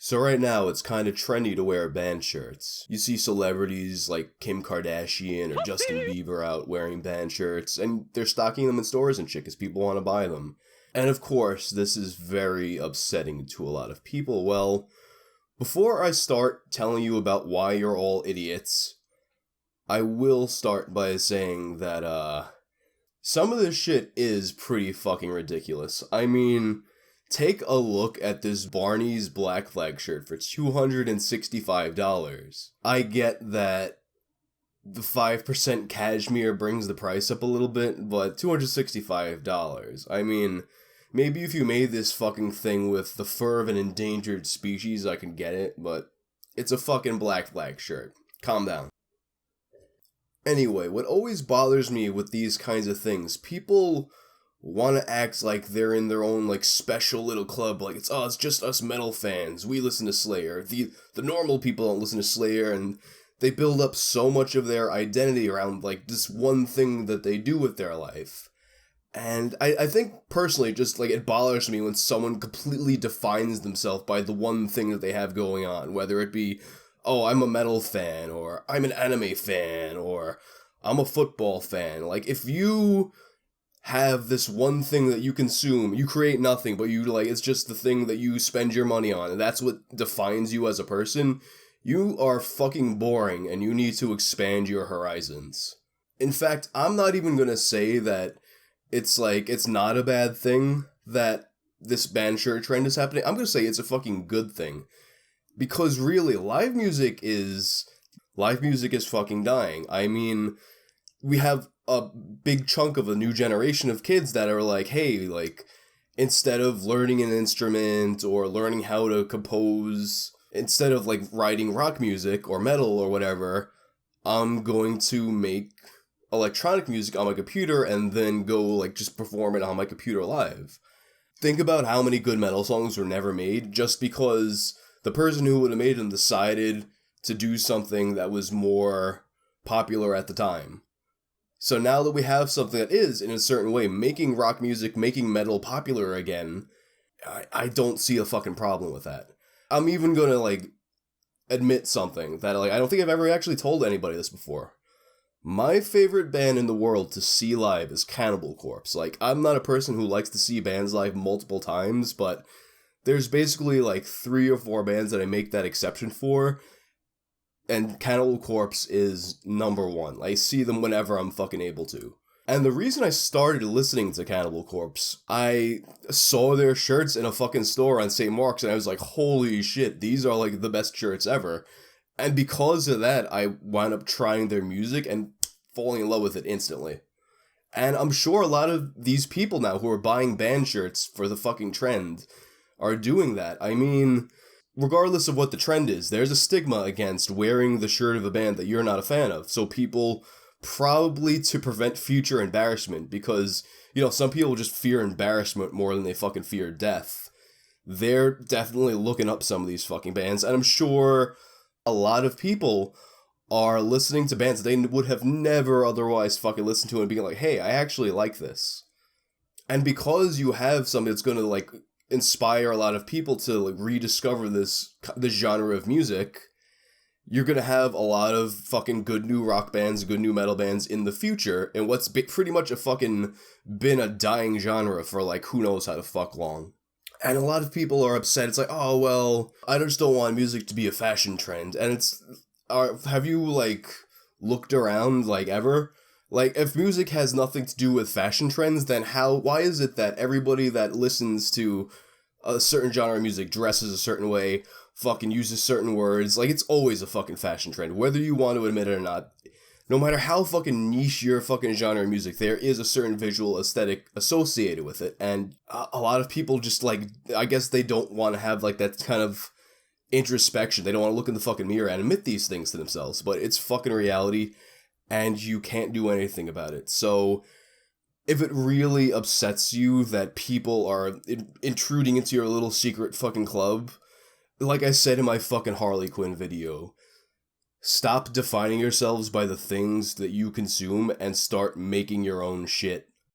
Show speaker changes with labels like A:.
A: So right now, it's kind of trendy to wear band shirts. You see celebrities like Kim Kardashian or Justin Bieber out wearing band shirts, and they're stocking them in stores and shit because people want to buy them. And of course, this is very upsetting to a lot of people. Well, before I start telling you about why you're all idiots, I will start by saying that, some of this shit is pretty fucking ridiculous. I mean, take a look at this Barney's Black Flag shirt for $265. I get that the 5% cashmere brings the price up a little bit, but $265. I mean, maybe if you made this fucking thing with the fur of an endangered species, I can get it, but it's a fucking Black Flag shirt. Calm down. Anyway, what always bothers me with these kinds of things, people want to act like they're in their own, like, special little club, like, it's just us metal fans, we listen to Slayer, the normal people don't listen to Slayer, and they build up so much of their identity around, like, this one thing that they do with their life. And I think, personally, just, like, it bothers me when someone completely defines themselves by the one thing that they have going on, whether it be, oh, I'm a metal fan, or I'm an anime fan, or I'm a football fan. Like, if you have this one thing that you consume, you create nothing, but you, like, it's just the thing that you spend your money on, and that's what defines you as a person, you are fucking boring, and you need to expand your horizons. In fact, I'm not even gonna say that it's, like, it's not a bad thing that this band shirt trend is happening. I'm gonna say it's a fucking good thing. Because really, live music is fucking dying. I mean, we have a big chunk of a new generation of kids that are like, hey, like, instead of learning an instrument or learning how to compose, instead of, like, writing rock music or metal or whatever, I'm going to make electronic music on my computer and then go, like, just perform it on my computer live. Think about how many good metal songs were never made just because the person who would have made them decided to do something that was more popular at the time. So now that we have something that is, in a certain way, making rock music, making metal popular again, I don't see a fucking problem with that. I'm even gonna, like, admit something that, like, I don't think I've ever actually told anybody this before. My favorite band in the world to see live is Cannibal Corpse. Like, I'm not a person who likes to see bands live multiple times, but there's basically, like, 3 or 4 bands that I make that exception for, and Cannibal Corpse is number 1. I see them whenever I'm fucking able to. And the reason I started listening to Cannibal Corpse, I saw their shirts in a fucking store on St. Mark's, and I was like, holy shit, these are, like, the best shirts ever. And because of that, I wound up trying their music and falling in love with it instantly. And I'm sure a lot of these people now who are buying band shirts for the fucking trend are doing that. I mean, regardless of what the trend is, there's a stigma against wearing the shirt of a band that you're not a fan of. So people, probably to prevent future embarrassment, because, you know, some people just fear embarrassment more than they fucking fear death. They're definitely looking up some of these fucking bands, and I'm sure a lot of people are listening to bands that they would have never otherwise fucking listened to and being like, hey, I actually like this. And because you have something that's gonna, like, inspire a lot of people to, like, rediscover this genre of music, you're gonna have a lot of fucking good new rock bands, good new metal bands in the future, and what's pretty much a fucking been a dying genre for, like, who knows how to fuck long. And a lot of people are upset. It's like, oh, well, I just don't want music to be a fashion trend. And it's, have you, like, looked around, like, ever? Like, if music has nothing to do with fashion trends, then why is it that everybody that listens to a certain genre of music dresses a certain way, fucking uses certain words? Like, it's always a fucking fashion trend, whether you want to admit it or not. No matter how fucking niche your fucking genre of music, there is a certain visual aesthetic associated with it, and a lot of people just, like, I guess they don't want to have, like, that kind of introspection. They don't want to look in the fucking mirror and admit these things to themselves, but it's fucking reality, and you can't do anything about it. So if it really upsets you that people are intruding into your little secret fucking club, like I said in my fucking Harley Quinn video, stop defining yourselves by the things that you consume and start making your own shit.